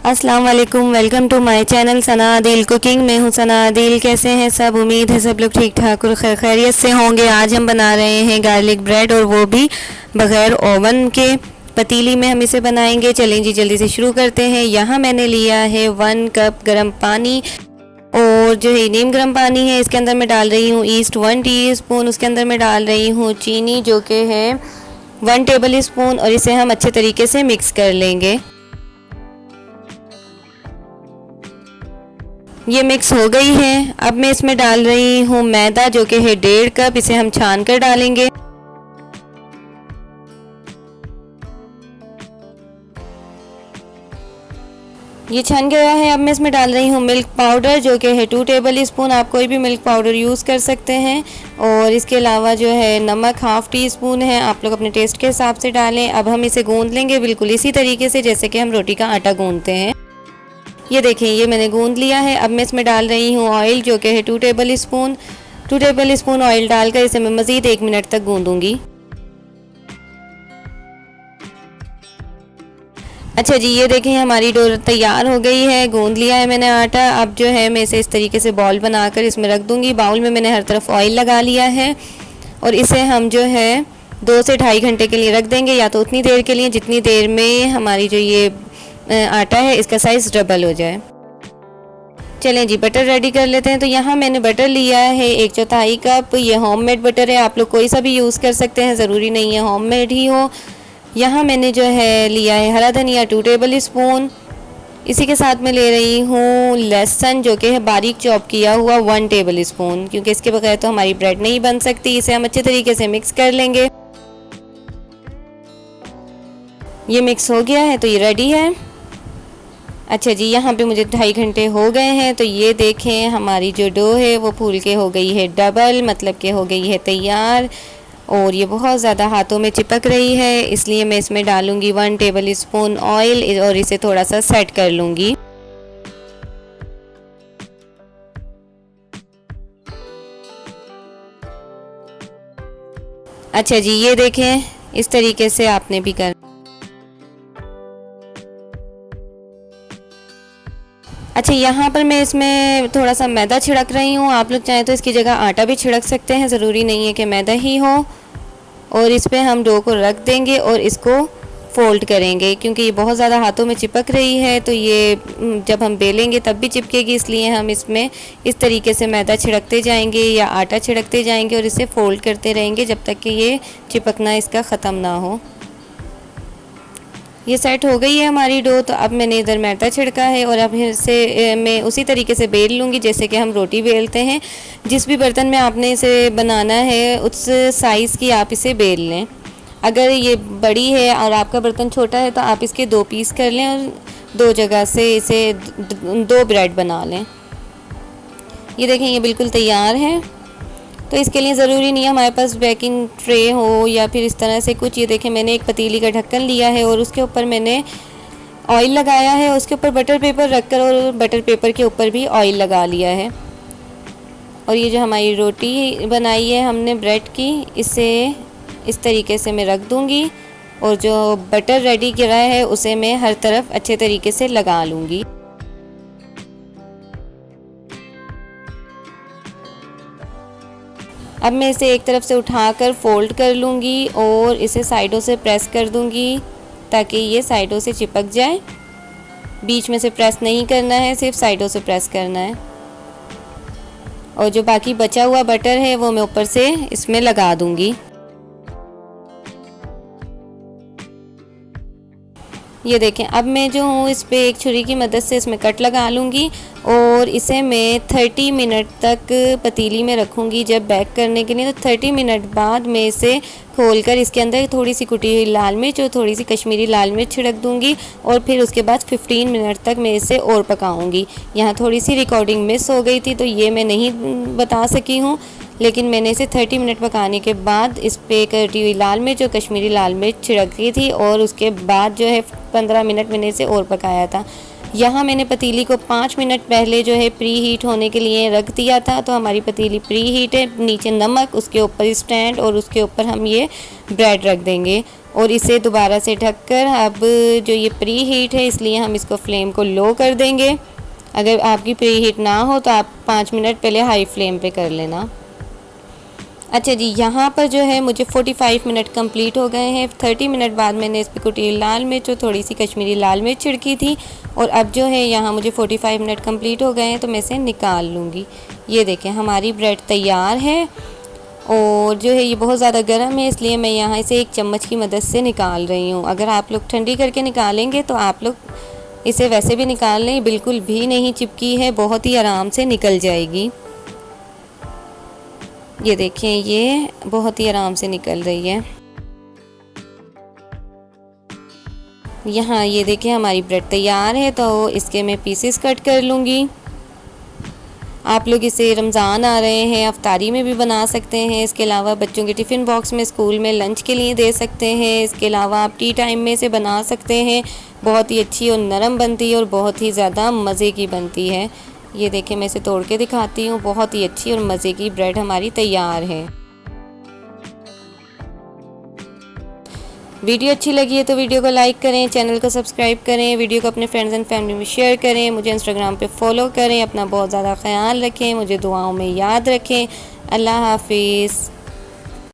अस्सलाम वालेकुम, welcome to my channel Sana Adil cooking. मैं हूँ सना आदिल। कैसे हैं सब? उम्मीद है सब लोग ठीक ठाक और खैरियत से होंगे। आज हम बना रहे हैं गार्लिक ब्रेड, और वो भी बग़ैर ओवन के। पतीली में हम इसे बनाएंगे। चलें जी जल्दी से शुरू करते हैं। यहाँ मैंने लिया है 1 कप गर्म पानी, और जो है नीम गर्म पानी है, इसके अंदर मैं डाल रही हूँ ईस्ट 1 टीस्पून। उसके अंदर मैं डाल रही हूँ चीनी जो कि है 1 टेबल स्पून, और इसे हम अच्छे तरीके से मिक्स कर लेंगे। ये मिक्स हो गई है। अब मैं इसमें डाल रही हूँ मैदा जो कि है 1.5 कप। इसे हम छान कर डालेंगे। ये छन गया है। अब मैं इसमें डाल रही हूँ मिल्क पाउडर जो कि है 2 टेबल स्पून। आप कोई भी मिल्क पाउडर यूज़ कर सकते हैं। और इसके अलावा जो है नमक 1/2 टीस्पून है, आप लोग अपने टेस्ट के हिसाब से डालें। अब हम इसे गूंद लेंगे बिल्कुल इसी तरीके से जैसे कि हम रोटी का आटा गूंदते हैं। ये देखें, ये मैंने गूंद लिया है। अब मैं इसमें डाल रही हूँ ऑयल जो कि है 2 table spoon. 2 table spoon oil डालकर इसे मैं मज़ीद 1 मिनट तक गूंदूंगी। अच्छा जी, ये देखें हमारी डो तैयार हो गई है। गूंद लिया है मैंने आटा। अब जो है मैं इसे इस तरीके से बॉल बनाकर इसमें रख दूंगी। बाउल में मैंने हर तरफ ऑयल लगा लिया है, और इसे हम जो है 2 से 2.5 घंटे के लिए रख देंगे, या तो उतनी देर के लिए जितनी देर में हमारी जो ये आटा है इसका साइज़ डबल हो जाए। चलें जी बटर रेडी कर लेते हैं। तो यहाँ मैंने बटर लिया है 1/4 कप। ये होममेड बटर है, आप लोग कोई सा भी यूज़ कर सकते हैं, ज़रूरी नहीं है होममेड ही हो। यहाँ मैंने जो है लिया है हरा धनिया 2 टेबल स्पून। इसी के साथ मैं ले रही हूँ लहसुन जो कि है बारीक चॉप किया हुआ 1 टेबल स्पून, क्योंकि इसके बगैर तो हमारी ब्रेड नहीं बन सकती। इसे हम अच्छे तरीके से मिक्स कर लेंगे। ये मिक्स हो गया है तो ये रेडी है। अच्छा जी, यहाँ पे मुझे 2.5 घंटे हो गए हैं। तो ये देखें हमारी जो डो है वो फूल के हो गई है डबल, मतलब कि हो गई है तैयार। और ये बहुत ज़्यादा हाथों में चिपक रही है, इसलिए मैं इसमें डालूँगी 1 टेबल स्पून ऑयल, और इसे थोड़ा सा सेट कर लूँगी। अच्छा जी, ये देखें इस तरीके से आपने भी कर। अच्छा, यहाँ पर मैं इसमें थोड़ा सा मैदा छिड़क रही हूँ। आप लोग चाहें तो इसकी जगह आटा भी छिड़क सकते हैं, ज़रूरी नहीं है कि मैदा ही हो। और इस पे हम डो को रख देंगे और इसको फ़ोल्ड करेंगे, क्योंकि ये बहुत ज़्यादा हाथों में चिपक रही है, तो ये जब हम बेलेंगे तब भी चिपकेगी। इसलिए हम इसमें इस तरीके से मैदा छिड़कते जाएंगे या आटा छिड़कते जाएंगे, और इसे फ़ोल्ड करते रहेंगे जब तक कि ये चिपकना इसका ख़त्म ना हो। ये सेट हो गई है हमारी डो। तो अब मैंने इधर मैदा छिड़का है, और अब इसे मैं उसी तरीके से बेल लूँगी जैसे कि हम रोटी बेलते हैं। जिस भी बर्तन में आपने इसे बनाना है उस साइज़ की आप इसे बेल लें। अगर ये बड़ी है और आपका बर्तन छोटा है तो आप इसके 2 पीस कर लें, और 2 जगह से इसे 2 ब्रेड बना लें। ये देखें ये बिल्कुल तैयार है। तो इसके लिए ज़रूरी नहीं है हमारे पास बेकिंग ट्रे हो या फिर इस तरह से कुछ। ये देखें मैंने एक पतीली का ढक्कन लिया है, और उसके ऊपर मैंने ऑयल लगाया है। उसके ऊपर बटर पेपर रखकर, और बटर पेपर के ऊपर भी ऑयल लगा लिया है। और ये जो हमारी रोटी बनाई है हमने ब्रेड की, इसे इस तरीके से मैं रख दूँगी, और जो बटर रेडी किया है उसे मैं हर तरफ अच्छे तरीके से लगा लूँगी। अब मैं इसे एक तरफ से उठाकर फ़ोल्ड कर लूँगी, और इसे साइडों से प्रेस कर दूँगी ताकि ये साइडों से चिपक जाए। बीच में से प्रेस नहीं करना है, सिर्फ साइडों से प्रेस करना है। और जो बाकी बचा हुआ बटर है वो मैं ऊपर से इसमें लगा दूँगी। ये देखें, अब मैं जो हूँ इस पे एक छुरी की मदद से इसमें कट लगा लूँगी, और इसे मैं 30 मिनट तक पतीली में रखूँगी जब बेक करने के लिए। तो 30 मिनट बाद मैं इसे खोलकर इसके अंदर थोड़ी सी कुटी हुई लाल मिर्च और थोड़ी सी कश्मीरी लाल मिर्च छिड़क दूँगी, और फिर उसके बाद 15 मिनट तक मैं इसे और पकाऊँगी। यहाँ थोड़ी सी रिकॉर्डिंग मिस हो गई थी, तो ये मैं नहीं बता सकी हूँ, लेकिन मैंने इसे 30 मिनट पकाने के बाद इस पे कटी हुई लाल मिर्च और कश्मीरी लाल मिर्च छिड़की थी, और उसके बाद जो है 15 मिनट मैंने इसे और पकाया था। यहाँ मैंने पतीली को 5 मिनट पहले जो है प्री हीट होने के लिए रख दिया था। तो हमारी पतीली प्री हीट है, नीचे नमक, उसके ऊपर स्टैंड, और उसके ऊपर हम ये ब्रेड रख देंगे। और इसे दोबारा से ढककर अब जो ये प्री हीट है इसलिए हम इसको फ्लेम को लो कर देंगे। अगर आपकी प्री हीट ना हो तो आप 5 मिनट पहले हाई फ्लेम पे कर लेना। अच्छा जी, यहाँ पर जो है मुझे 45 मिनट कंप्लीट हो गए हैं। 30 मिनट बाद मैंने इस पर कुटी लाल मिर्च और थोड़ी सी कश्मीरी लाल मिर्च छिड़की थी और अब जो है यहाँ मुझे 45 मिनट कंप्लीट हो गए हैं तो मैं इसे निकाल लूँगी। ये देखें हमारी ब्रेड तैयार है और जो है ये बहुत ज़्यादा गर्म है इसलिए मैं यहाँ इसे एक चम्मच की मदद से निकाल रही हूँ। अगर आप लोग ठंडी करके निकालेंगे तो आप लोग इसे वैसे भी निकाल लें, बिल्कुल भी नहीं चिपकी है, बहुत ही आराम से निकल जाएगी। ये देखें ये बहुत ही आराम से निकल रही है। यहाँ ये देखें हमारी ब्रेड तैयार है तो इसके मैं पीसेस कट कर लूँगी। आप लोग इसे रमज़ान आ रहे हैं अफ्तारी में भी बना सकते हैं। इसके अलावा बच्चों के टिफ़िन बॉक्स में स्कूल में लंच के लिए दे सकते हैं। इसके अलावा आप टी टाइम में इसे बना सकते हैं। बहुत ही अच्छी और नरम बनती है और बहुत ही ज़्यादा मज़े की बनती है। ये देखें मैं इसे तोड़ के दिखाती हूँ। बहुत ही अच्छी और मज़े की ब्रेड हमारी तैयार है। वीडियो अच्छी लगी है तो वीडियो को लाइक करें, चैनल को सब्सक्राइब करें, वीडियो को अपने फ्रेंड्स एंड फैमिली में शेयर करें, मुझे इंस्टाग्राम पे फॉलो करें। अपना बहुत ज़्यादा ख्याल रखें, मुझे दुआओं में याद रखें। अल्लाह हाफिज़।